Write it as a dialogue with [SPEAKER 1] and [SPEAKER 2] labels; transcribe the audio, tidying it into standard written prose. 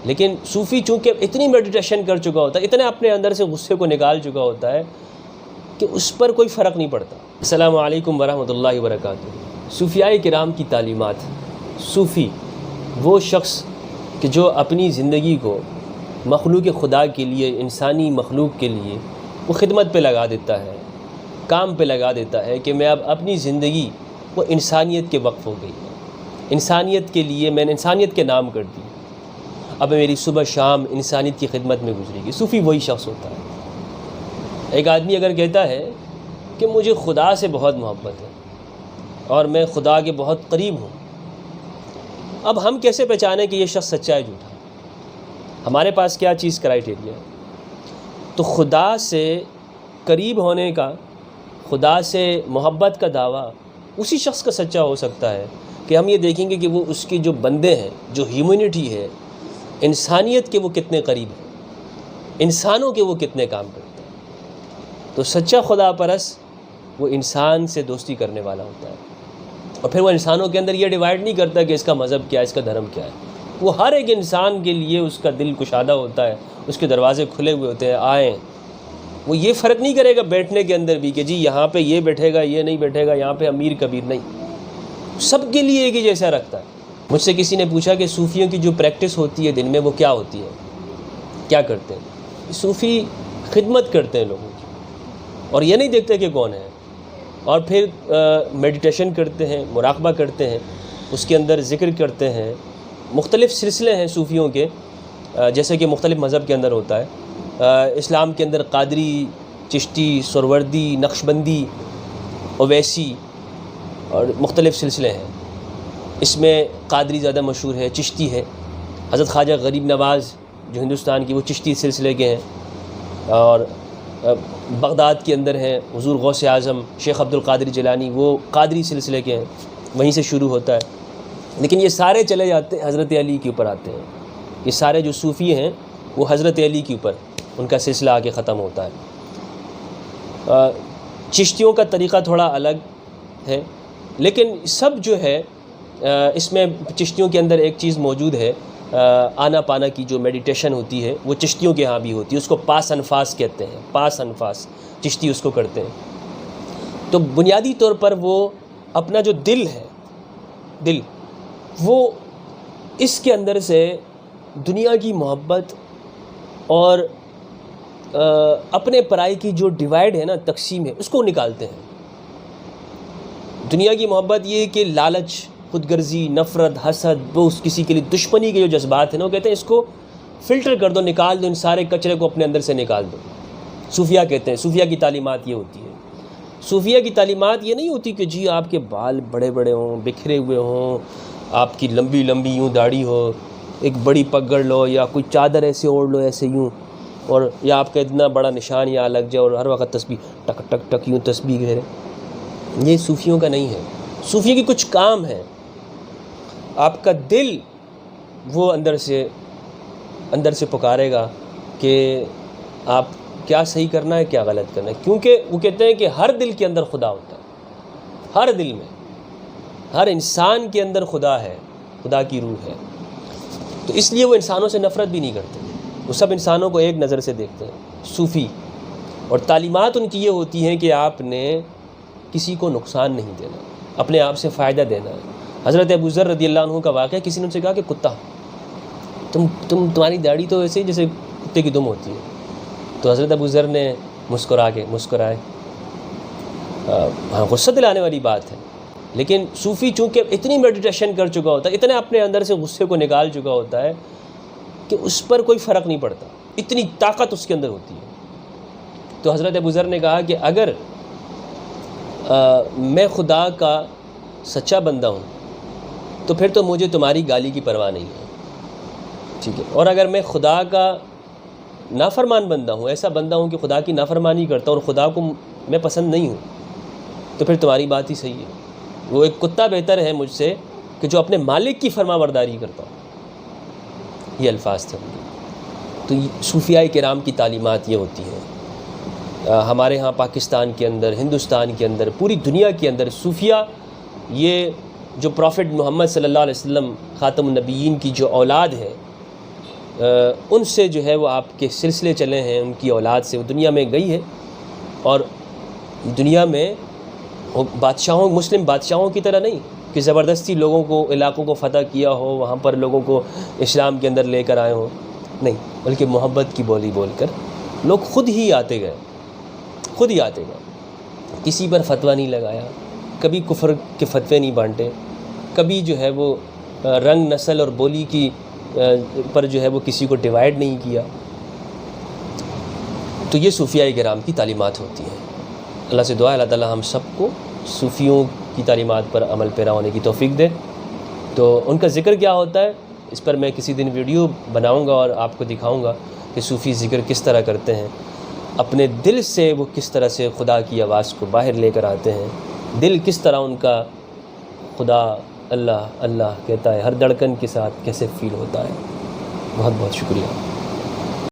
[SPEAKER 1] لیکن صوفی چونکہ اتنی میڈیٹیشن کر چکا ہوتا ہے، اتنے اپنے اندر سے غصے کو نکال چکا ہوتا ہے کہ اس پر کوئی فرق نہیں پڑتا۔ السلام علیکم ورحمۃ اللہ وبرکاتہ۔ صوفیاء کرام کی تعلیمات۔ صوفی وہ شخص کہ جو اپنی زندگی کو مخلوق خدا کے لیے، انسانی مخلوق کے لیے وہ خدمت پہ لگا دیتا ہے، کام پہ لگا دیتا ہے کہ میں اب اپنی زندگی وہ انسانیت کے وقف ہو گئی ہے، انسانیت کے لیے میں نے انسانیت کے نام کر دی، اب میری صبح شام انسانیت کی خدمت میں گزرے گی۔ صوفی وہی شخص ہوتا ہے۔ ایک آدمی اگر کہتا ہے کہ مجھے خدا سے بہت محبت ہے اور میں خدا کے بہت قریب ہوں، اب ہم کیسے پہچانیں کہ یہ شخص سچا ہے جھوٹا؟ ہمارے پاس کیا چیز کرائیٹیریا ہے؟ تو خدا سے قریب ہونے کا، خدا سے محبت کا دعویٰ اسی شخص کا سچا ہو سکتا ہے کہ ہم یہ دیکھیں گے کہ وہ اس کی جو بندے ہیں، جو ہیومنٹی ہے، انسانیت کے وہ کتنے قریب ہیں، انسانوں کے وہ کتنے کام کرتے ہیں۔ تو سچا خدا پرست وہ انسان سے دوستی کرنے والا ہوتا ہے، اور پھر وہ انسانوں کے اندر یہ ڈیوائڈ نہیں کرتا کہ اس کا مذہب کیا ہے، اس کا دھرم کیا ہے۔ وہ ہر ایک انسان کے لیے اس کا دل کشادہ ہوتا ہے، اس کے دروازے کھلے ہوئے ہوتے ہیں، آئیں۔ وہ یہ فرق نہیں کرے گا بیٹھنے کے اندر بھی کہ جی یہاں پہ یہ بیٹھے گا، یہ نہیں بیٹھے گا، یہاں پہ امیر کبیر نہیں، سب کے لیے ایک ہی جیسا رکھتا ہے۔ مجھ سے کسی نے پوچھا کہ صوفیوں کی جو پریکٹس ہوتی ہے دن میں وہ کیا ہوتی ہے، کیا کرتے ہیں؟ صوفی خدمت کرتے ہیں لوگوں کی، اور یہ نہیں دیکھتے کہ کون ہے، اور پھر میڈیٹیشن کرتے ہیں، مراقبہ کرتے ہیں، اس کے اندر ذکر کرتے ہیں۔ مختلف سلسلے ہیں صوفیوں کے، جیسے کہ مختلف مذہب کے اندر ہوتا ہے۔ اسلام کے اندر قادری، چشتی، سہروردی، نقشبندی، اویسی اور مختلف سلسلے ہیں۔ اس میں قادری زیادہ مشہور ہے، چشتی ہے، حضرت خواجہ غریب نواز جو ہندوستان کی وہ چشتی سلسلے کے ہیں، اور بغداد کے اندر ہیں حضور غوث اعظم شیخ عبد القادر جیلانی، وہ قادری سلسلے کے ہیں، وہیں سے شروع ہوتا ہے۔ لیکن یہ سارے چلے جاتے ہیں حضرت علی کے اوپر آتے ہیں، یہ سارے جو صوفی ہیں وہ حضرت علی کے اوپر ان کا سلسلہ آ کے ختم ہوتا ہے۔ چشتیوں کا طریقہ تھوڑا الگ ہے، لیکن سب جو ہے اس میں چشتیوں کے اندر ایک چیز موجود ہے، آنا پانا کی جو میڈیٹیشن ہوتی ہے وہ چشتیوں کے ہاں بھی ہوتی ہے، اس کو پاس انفاس کہتے ہیں، پاس انفاس چشتی اس کو کرتے ہیں۔ تو بنیادی طور پر وہ اپنا جو دل ہے، دل وہ اس کے اندر سے دنیا کی محبت اور اپنے پرائی کی جو ڈیوائڈ ہے نا، تقسیم ہے، اس کو نکالتے ہیں۔ دنیا کی محبت یہ کہ لالچ، خود غرضی، نفرت، حسد، بغض، کسی کے لیے دشمنی کے جو جذبات ہیں نا، وہ کہتے ہیں اس کو فلٹر کر دو، نکال دو، ان سارے کچرے کو اپنے اندر سے نکال دو۔ صوفیہ کہتے ہیں، صوفیہ کی تعلیمات یہ ہوتی ہے۔ صوفیہ کی تعلیمات یہ نہیں ہوتی کہ جی آپ کے بال بڑے بڑے ہوں، بکھرے ہوئے ہوں، آپ کی لمبی لمبی یوں داڑھی ہو، ایک بڑی پگڑ لو، یا کوئی چادر ایسے اوڑھ لو ایسے یوں، اور یا آپ کا اتنا بڑا نشان یہاں لگ جائے اور ہر وقت تسبیح ٹک ٹک ٹک یوں تسبیح گھیرے۔ یہ صوفیوں کا نہیں ہے۔ صوفیوں کی کچھ کام ہے، آپ کا دل وہ اندر سے پکارے گا کہ آپ کیا صحیح کرنا ہے، کیا غلط کرنا ہے، کیونکہ وہ کہتے ہیں کہ ہر دل کے اندر خدا ہوتا ہے، ہر دل میں، ہر انسان کے اندر خدا ہے، خدا کی روح ہے۔ تو اس لیے وہ انسانوں سے نفرت بھی نہیں کرتے، وہ سب انسانوں کو ایک نظر سے دیکھتے ہیں۔ صوفی اور تعلیمات ان کی یہ ہوتی ہیں کہ آپ نے کسی کو نقصان نہیں دینا، اپنے آپ سے فائدہ دینا ہے۔ حضرت ابو ذر رضی اللہ عنہ کا واقعہ، کسی نے ان سے کہا کہ کتا، تمہاری داڑھی تو ایسے ہی جیسے کتے کی دم ہوتی ہے۔ تو حضرت ابو ذر نے مسکرائے۔ ہاں، غصہ دلانے والی بات ہے، لیکن صوفی چونکہ اتنی میڈیٹیشن کر چکا ہوتا ہے، اتنے اپنے اندر سے غصے کو نکال چکا ہوتا ہے کہ اس پر کوئی فرق نہیں پڑتا، اتنی طاقت اس کے اندر ہوتی ہے۔ تو حضرت ابو ذر نے کہا کہ اگر میں خدا کا سچا بندہ ہوں تو پھر تو مجھے تمہاری گالی کی پرواہ نہیں ہے، ٹھیک ہے، اور اگر میں خدا کا نافرمان بندہ ہوں، ایسا بندہ ہوں کہ خدا کی نافرمانی کرتا ہوں اور خدا کو میں پسند نہیں ہوں، تو پھر تمہاری بات ہی صحیح ہے۔ وہ ایک کتا بہتر ہے مجھ سے کہ جو اپنے مالک کی فرما برداری کرتا ہوں۔ یہ الفاظ تھے۔ تو صوفیاء کرام کی تعلیمات یہ ہوتی ہیں۔ ہمارے ہاں پاکستان کے اندر، ہندوستان کے اندر، پوری دنیا کے اندر صوفیاء، یہ جو پروفٹ محمد صلی اللہ علیہ وسلم خاتم النبیین کی جو اولاد ہے، ان سے جو ہے وہ آپ کے سلسلے چلے ہیں، ان کی اولاد سے وہ دنیا میں گئی ہے، اور دنیا میں بادشاہوں، مسلم بادشاہوں کی طرح نہیں کہ زبردستی لوگوں کو، علاقوں کو فتح کیا ہو، وہاں پر لوگوں کو اسلام کے اندر لے کر آئے ہوں، نہیں، بلکہ محبت کی بولی بول کر لوگ خود ہی آتے گئے، خود ہی آتے گئے، کسی پر فتویٰ نہیں لگایا، کبھی کفر کے فتوے نہیں بانٹے، کبھی جو ہے وہ رنگ، نسل اور بولی کی پر جو ہے وہ کسی کو ڈیوائیڈ نہیں کیا۔ تو یہ صوفیاء کرام کی تعلیمات ہوتی ہیں۔ اللہ سے دعا ہے اللہ تعالی ہم سب کو صوفیوں کی تعلیمات پر عمل پیرا ہونے کی توفیق دے۔ تو ان کا ذکر کیا ہوتا ہے، اس پر میں کسی دن ویڈیو بناؤں گا اور آپ کو دکھاؤں گا کہ صوفی ذکر کس طرح کرتے ہیں، اپنے دل سے وہ کس طرح سے خدا کی آواز کو باہر لے کر آتے ہیں، دل کس طرح ان کا خدا اللہ اللہ کہتا ہے، ہر دھڑکن کے ساتھ کیسے فیل ہوتا ہے۔ بہت بہت شکریہ۔